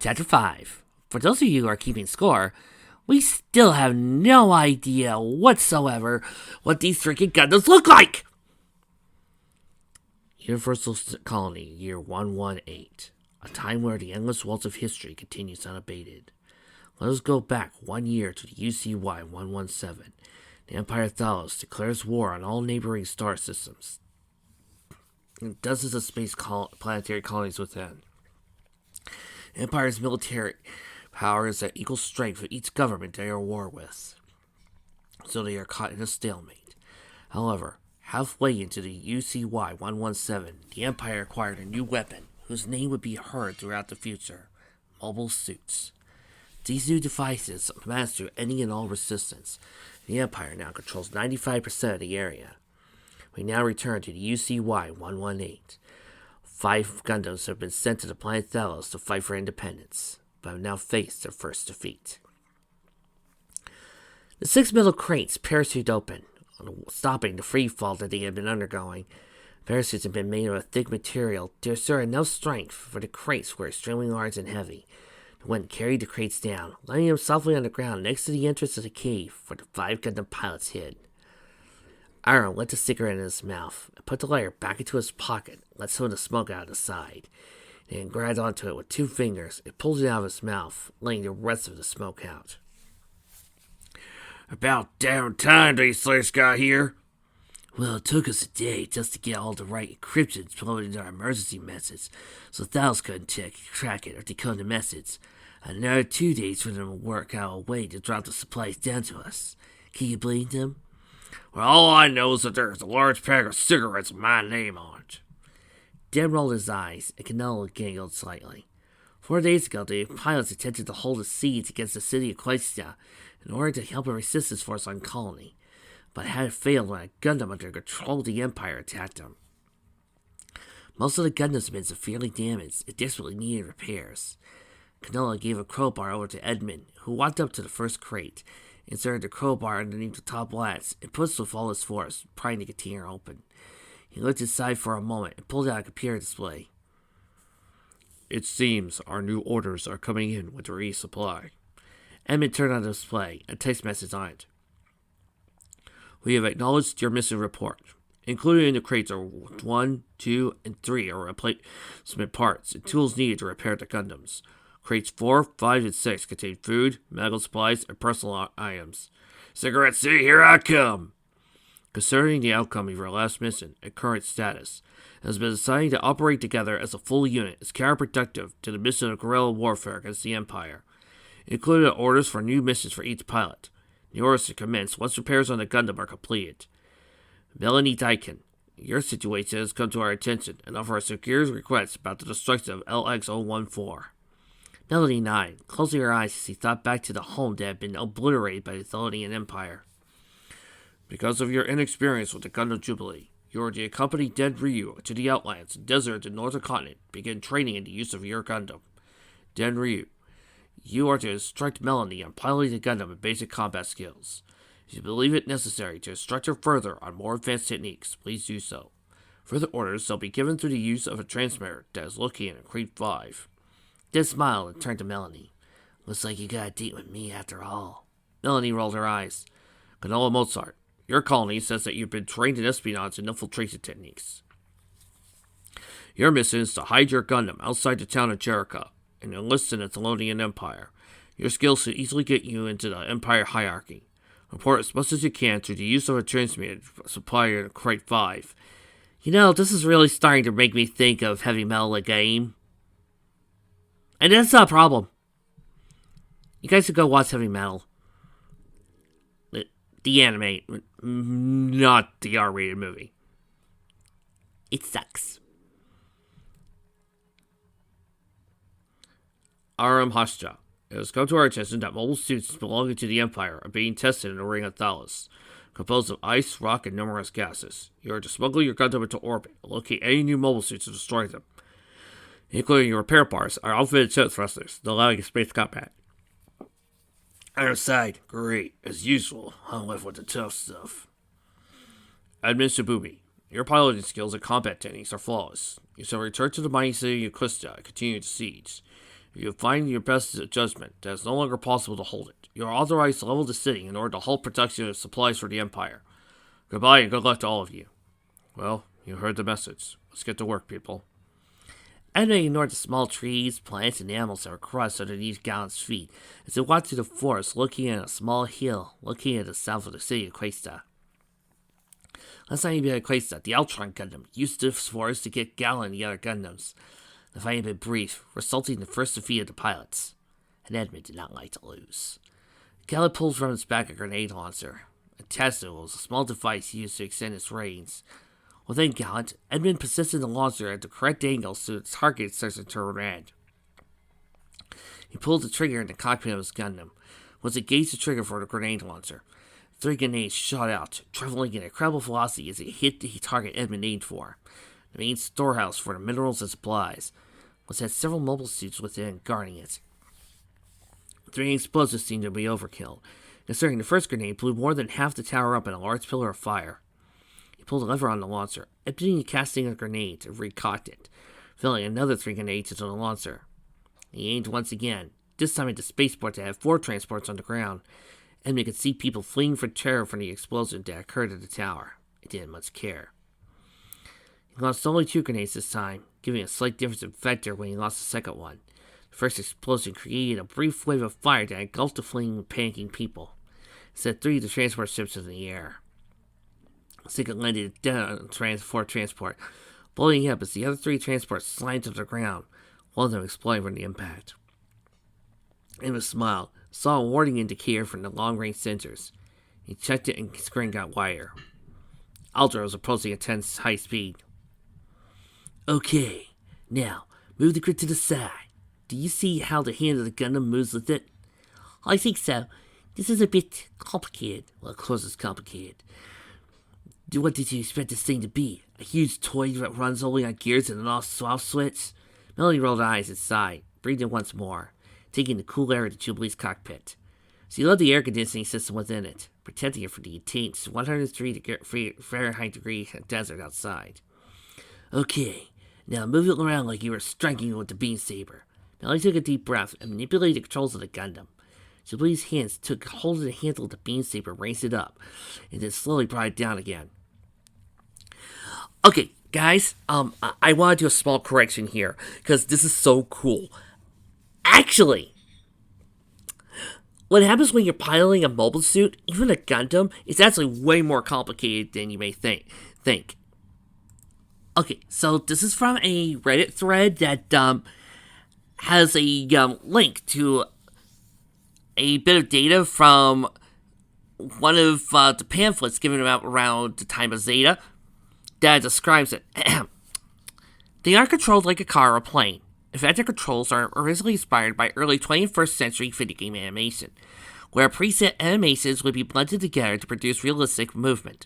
Chapter 5. For those of you who are keeping score, we still have no idea whatsoever what these freaking Gundams look like! Universal Colony, year 118. A time where the endless waltz of history continues unabated. Let us go back 1 year to the UCY 117. The Empire Thalos declares war on all neighboring star systems, and dozens of space planetary colonies within. Empire's military power is at equal strength with each government they are at war with, so they are caught in a stalemate. However, halfway into the UCY 117, the Empire acquired a new weapon whose name would be heard throughout the future: mobile suits. These new devices master any and all resistance. The Empire now controls 95% of the area. We now return to the UCY 118. 5 Gundams have been sent to the planet Thalos to fight for independence, but have now faced their first defeat. The 6 middle crates parachute open, stopping the free fall that they had been undergoing. Parachutes have been made of a thick material to assure enough strength for the crates were extremely large and heavy. The wind carried the crates down, landing them softly on the ground next to the entrance of the cave where the 5 Gundam pilots hid. Iron lit a cigarette in his mouth and put the lighter back into his pocket, let some of the smoke out of the side. Then grabbed onto it with 2 fingers and pulled it out of his mouth, letting the rest of the smoke out. About damn time these things got here. Well, it took us a day just to get all the right encryptions plugged into our emergency message, so Thalos couldn't track it or decode the message. Another 2 days for them to work out a way to drop the supplies down to us. Can you believe them? Well, all I know is that there's a large pack of cigarettes with my name on it. Dan rolled his eyes, and Canelo giggled slightly. 4 days ago, the pilots attempted to hold a siege against the city of Quaistia in order to help a resistance force on colony, but had failed when a Gundam under control of the Empire attacked them. Most of the Gundams had been severely damaged and desperately needed repairs. Canelo gave a crowbar over to Edmund, who walked up to the first crate, inserted the crowbar underneath the top latch, and pushed with all his force, prying the container open. He looked inside for a moment and pulled out a computer display. It seems our new orders are coming in with a resupply. Edmund turned on the display, a text message on it. We have acknowledged your mission report. Included in the crates are 1, 2, and 3 are replacement parts and tools needed to repair the Gundams. Crates 4, 5, and 6 contain food, medical supplies, and personal items. Cigarette City, here I come! Concerning the outcome of your last mission and current status, it has been decided to operate together as a full unit is counterproductive to the mission of guerrilla warfare against the Empire. Included are orders for new missions for each pilot. The orders to commence once repairs on the Gundam are completed. Melanie Daikin, your situation has come to our attention and offer a secure request about the destruction of LX-014. Melanie nodded, closing her eyes as he thought back to the home that had been obliterated by the Thalonian Empire. Because of your inexperience with the Gundam Jubilee, you are to accompany Den Ryu to the Outlands and Desert of the Northern Continent, begin training in the use of your Gundam. Den Ryu, you are to instruct Melanie on piloting the Gundam and basic combat skills. If you believe it necessary to instruct her further on more advanced techniques, please do so. Further orders shall be given through the use of a transmitter that is located in Crate 5. Dan smiled and turned to Melanie. Looks like you got a date with me after all. Melanie rolled her eyes. Canola Mozart, your colony says that you've been trained in espionage and infiltration techniques. Your mission is to hide your Gundam outside the town of Jericho and enlist in the Thalonian Empire. Your skills should easily get you into the Empire hierarchy. Report as much as you can through the use of a transmitter supplier in Crate 5. You know, this is really starting to make me think of Heavy Metal the game. And that's not a problem. You guys should go watch Heavy Metal. The anime, not the R-rated movie. It sucks. Aram Hashja, it has come to our attention that mobile suits belonging to the Empire are being tested in the ring of Thalos, composed of ice, rock, and numerous gases. You are to smuggle your Gundam into orbit, locate any new mobile suits and destroy them. Including your repair parts, are outfitted jet thrusters, allowing space combat. Iron side, great, as usual. I'm left with the tough stuff. Admin Shibumi, your piloting skills and combat techniques are flawless. You shall return to the mighty city of Quista and continue the siege. You find your best judgment that it's no longer possible to hold it. You are authorized to level the city in order to halt production of supplies for the Empire. Goodbye and good luck to all of you. Well, you heard the message. Let's get to work, people. Edmund ignored the small trees, plants, and animals that were crushed underneath Gallant's feet as they walked through the forest, looking at a small hill, looking at the south of the city of Questa. Last time he been at Questa, the Ultron Gundam used this forest to get Gallant and the other Gundams. The fight had been brief, resulting in the first defeat of the pilots, and Edmund did not like to lose. Gallant pulled from his back a grenade launcher. Attached to it was a small device used to extend its range. Within Gallant, Edmund positioned the launcher at the correct angle so its target starts to turn red. He pulled the trigger in the cockpit of his Gundam. Once he engaged the trigger for the grenade launcher, 3 grenades shot out, traveling at incredible velocity as it hit the target Edmund aimed for. The main storehouse for the minerals and supplies, which had several mobile suits within guarding it. 3 explosives seemed to be overkill, considering the first grenade blew more than half the tower up in a large pillar of fire. He pulled a lever on the launcher, emptying casting a grenade and recocked it, filling another 3 grenades into the launcher. He aimed once again, this time at the spaceport that had 4 transports on the ground, and they could see people fleeing for terror from the explosion that occurred at the tower. It didn't much care. He lost only 2 grenades this time, giving a slight difference in vector when he lost the second one. The first explosion created a brief wave of fire that engulfed the fleeing, panicking people. It set 3 of the transport ships in the air. The second landed down on 4 transport, blowing up as the other 3 transports slammed to the ground, one of them exploding from the impact. Amos smiled, saw a warning indicator from the long-range sensors. He checked it and his screen got wider. Aldra was approaching at 10 high speed. Okay, now, move the grid to the side. Do you see how the hand of the Gundam moves with it? I think so. This is a bit complicated. Well, of course it's complicated. What did you expect this thing to be? A huge toy that runs only on gears and an off switch? Melanie rolled her eyes and sighed, breathed in once more, taking the cool air of the Jubilee's cockpit. She loved the air conditioning system within it, protecting it from the intense 103 Fahrenheit degree desert outside. Okay, now move it around like you were striking it with the beam saber. Melanie took a deep breath and manipulated the controls of the Gundam. Jubilee's hands took hold of the handle of the beam saber and raised it up, and then slowly brought it down again. Okay, guys, I want to do a small correction here, because this is so cool. Actually, what happens when you're piloting a mobile suit, even a Gundam, is actually way more complicated than you may think. Okay, so this is from a Reddit thread that has a link to a bit of data from one of the pamphlets given out around the time of Zeta that describes it. They aren't controlled like a car or a plane. In fact, their controls are originally inspired by early 21st century video game animation, where preset animations would be blended together to produce realistic movement.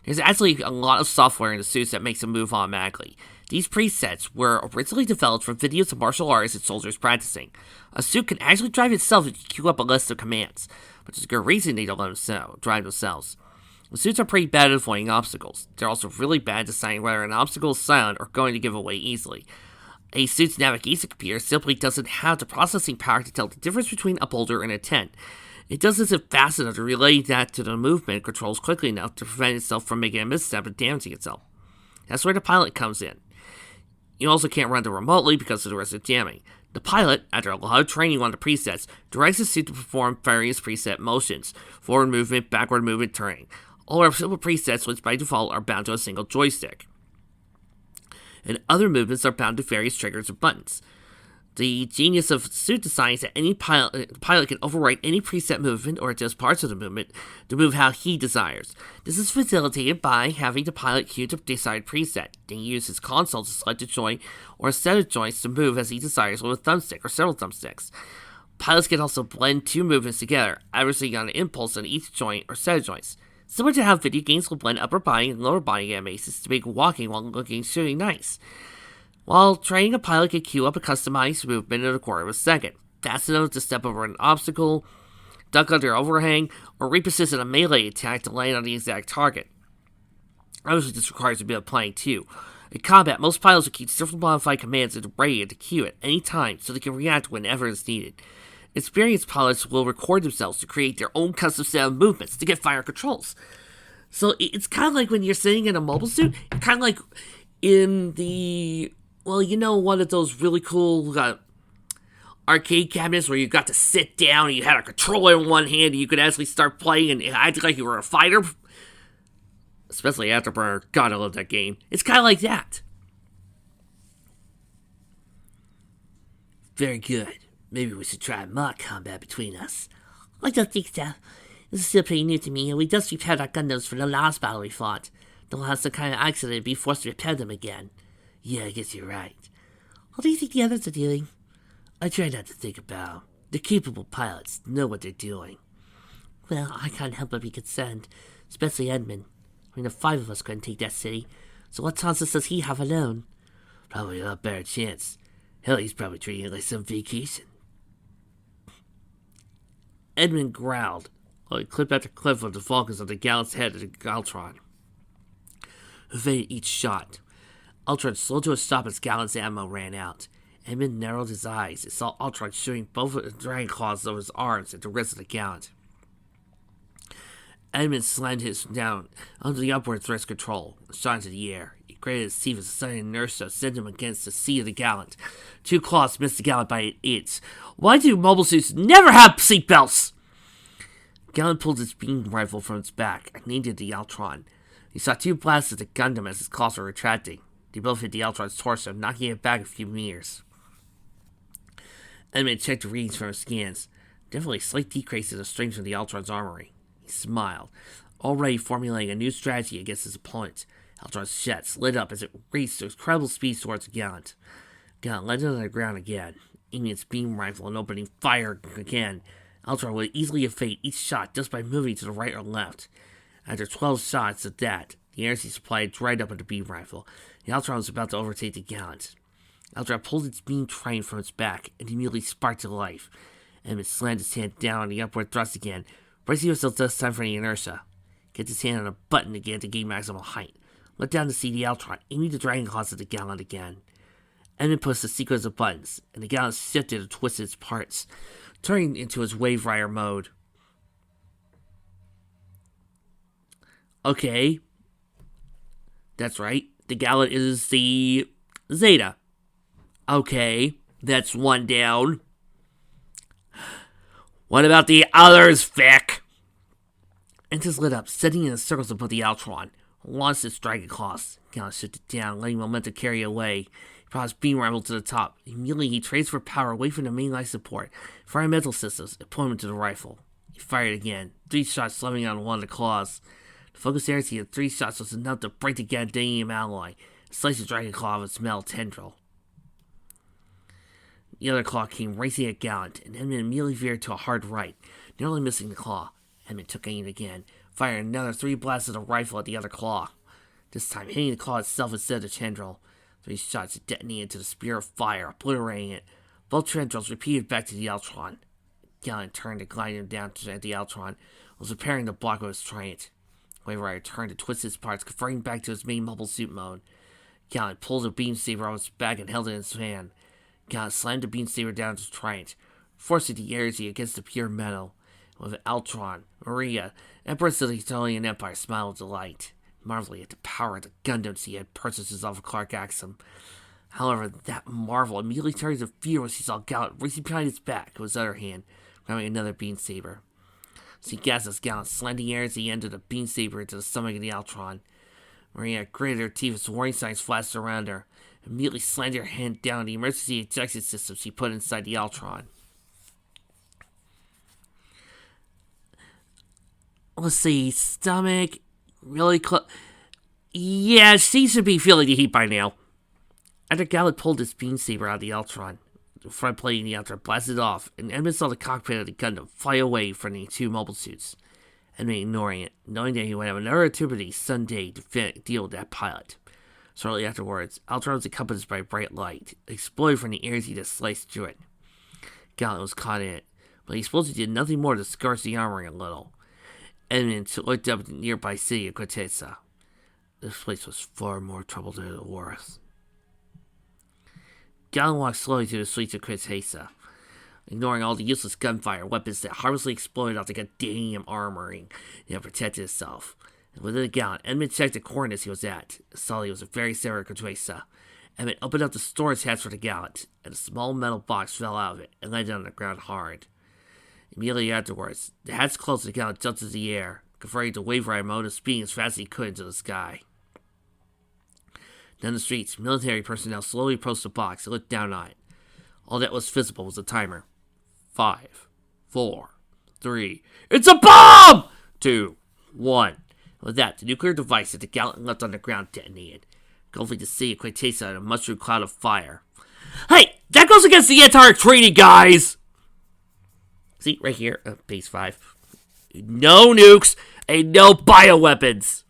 There's actually a lot of software in the suits that makes them move automatically. These presets were originally developed from videos of martial artists and soldiers practicing. A suit can actually drive itself if you queue up a list of commands, but there's a good reason they don't let them drive themselves. The suits are pretty bad at avoiding obstacles. They're also really bad at deciding whether an obstacle is silent or going to give away easily. A suit's navigation computer simply doesn't have the processing power to tell the difference between a boulder and a tent. It does this fast enough to relay that to the movement controls quickly enough to prevent itself from making a misstep and damaging itself. That's where the pilot comes in. You also can't run them remotely because of the risk of jamming. The pilot, after a lot of training on the presets, directs the suit to perform various preset motions: forward movement, backward movement, turning. All are simple presets which by default are bound to a single joystick. And other movements are bound to various triggers or buttons. The genius of suit design is that any pilot can overwrite any preset movement or adjust parts of the movement to move how he desires. This is facilitated by having the pilot cue the desired preset, then use his console to select a joint or a set of joints to move as he desires with a thumbstick or several thumbsticks. Pilots can also blend 2 movements together, averaging on an impulse on each joint or set of joints. Similar to how video games will blend upper body and lower body animations to make walking while looking shooting nice. While training, a pilot can queue up a customized movement in a quarter of a second, fast enough to step over an obstacle, duck under an overhang, or reposition a melee attack to land on the exact target. Obviously, this requires a bit of planning too. In combat, most pilots will keep several modified commands in the ready to queue at any time so they can react whenever it's needed. Experienced pilots will record themselves to create their own custom set of movements to get fire controls. So it's kind of like when you're sitting in a mobile suit, kind of like in the, well, one of those really cool arcade cabinets where you got to sit down and you had a controller in one hand and you could actually start playing and act like you were a fighter. Especially Afterburner. God, I love that game. It's kind of like that. Very good. Maybe we should try mock combat between us. I don't think so. This is still pretty new to me, and we just repaired our Gundams for the last battle we fought. Don't have some kind of accident and be forced to repair them again. Yeah, I guess you're right. What do you think the others are doing? I try not to think about. They're capable pilots, know what they're doing. Well, I can't help but be concerned, especially Edmund. I mean, the 5 of us couldn't take that city, so what chances does he have alone? Probably a lot better chance. Hell, he's probably treating it like some vacation. Edmund growled, while he clip after clip of the Vulcans on the Gallant's head of the Galtron. Evaded each shot. Ultron slowed to a stop as Gallant's ammo ran out. Edmund narrowed his eyes and saw Ultron shooting both of the dragon claws over his arms at the wrist of the Gallant. Edmund slammed his down under the upward thrust control and shot into the air. He grated his teeth as a sudden inertia sent him against the seat of the Gallant. 2 claws missed the Gallant by an inch. Why do mobile suits never have seatbelts? Gallant pulled his beam rifle from its back and aimed at the Ultron. He saw 2 blasts at the Gundam as his claws were retracting. They both hit the Ultron's torso, knocking it back a few meters. Edmund checked the readings from his scans. Definitely a slight decrease in the strength of the Ultron's armory. He smiled, already formulating a new strategy against his opponent. Ultron's jets lit up as it raced to incredible speed towards the Gallant. Gallant landed on the ground again, aiming its beam rifle and opening fire again. Ultron would easily evade each shot just by moving to the right or left. After 12 shots at that, the energy supply dried up at the beam rifle. The Ultron was about to overtake the Gallant. Ultron pulled its beam train from its back and immediately sparked to life. Edmund slammed his hand down on the upward thrust again, bracing himself this time for the inertia. Get his hand on a button again to gain maximum height. Looked down to see the Ultron aiming the dragon claws at the Gallant again. Edmund pushed a sequence of buttons, and the Gallant shifted and twisted its parts, turning into his Wave Rider mode. Okay. That's right. The Gallant is the Zeta. Okay. That's 1 down. What about the others, Vic? Engines lit up, setting in the circles above the Ultron. Launched its dragon claws. Gallant shifted down, letting momentum carry away. He brought his beam rifle to the top. Immediately, he transferred power away from the main life support, environmental systems, and pointed to the rifle. He fired again, 3 shots slamming on one of the claws. The focus energy of 3 shots was enough to break the gadanium alloy and slice the dragon claw of its metal tendril. The other claw came racing at Gallant, and Edmund immediately veered to a hard right, nearly missing the claw. Edmund took aim again, firing another 3 blasts of the rifle at the other claw. This time hitting the claw itself instead of the tendril. 3 shots detonated into the spear of fire, obliterating it. Both tendrils repeated back to the Ultron. Gallant turned to glide him down at the Ultron, was preparing to block with his trident. Wave Rider turned to twist his parts, converting back to his main mobile suit mode. Gallant pulled a beam saber off his back and held it in his hand. Gallant slammed the beam saber down his trident, forcing the energy against the pure metal. With Ultron, Maria, Empress of the Italian Empire smiled with delight, marveling at the power of the Gundams he had purchased his off of Clark Axum. However, that marvel immediately turned to fear when she saw Gallant racing behind his back with his other hand, grabbing another beam saber. She gasped as Gallant slammed the air as the end of the beam saber into the stomach of the Ultron. Maria gritted her teeth as warning signs flashed around her, immediately slammed her hand down the emergency ejection system she put inside the Ultron. Let's see, stomach, really close. Yeah, she should be feeling the heat by now. After Gallant pulled his beam saber out of the Ultron, the front plate of the Ultron blasted off, and Edmund saw the cockpit of the Gundam fly away from the 2 mobile suits. Edmund ignoring it, knowing that he would have another opportunity someday to deal with that pilot. Shortly afterwards, Ultron was accompanied by a bright light, exploding from the energy that sliced through it. Gallant was caught in it, but the explosion did nothing more to scorch the armory a little. Edmund looked up at the nearby city of Quintessa. This place was far more trouble than it was worth. Gallon walked slowly to the streets of Quintessa, ignoring all the useless gunfire weapons that harmlessly exploded off the goddamn armoring that protected itself. And within a gallon, Edmund checked the coordinates he was at. Saw he was very similar to Quintessa. Edmund opened up the storage hatch for the gallant, and a small metal box fell out of it and landed on the ground hard. Immediately afterwards, the hatch closed and the gallant jumped into the air, converting to wave rider mode and speeding as fast as he could into the sky. Down the streets, military personnel slowly approached the box and looked down on it. All that was visible was the timer. 5, 4, 3. It's a bomb! 2, 1. With that, the nuclear device that the gallant left on the ground detonated, engulfing the city of Quintessa in a mushroom cloud of fire. Hey, that goes against the Antarctic Treaty, guys! See, right here, page 5. No nukes and no bioweapons!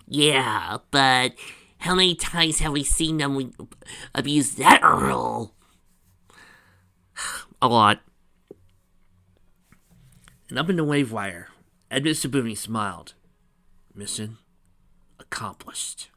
Yeah, but how many times have we seen them abuse that rule? A lot. And up in the wave wire, Edmund Sabuni smiled. Mission accomplished.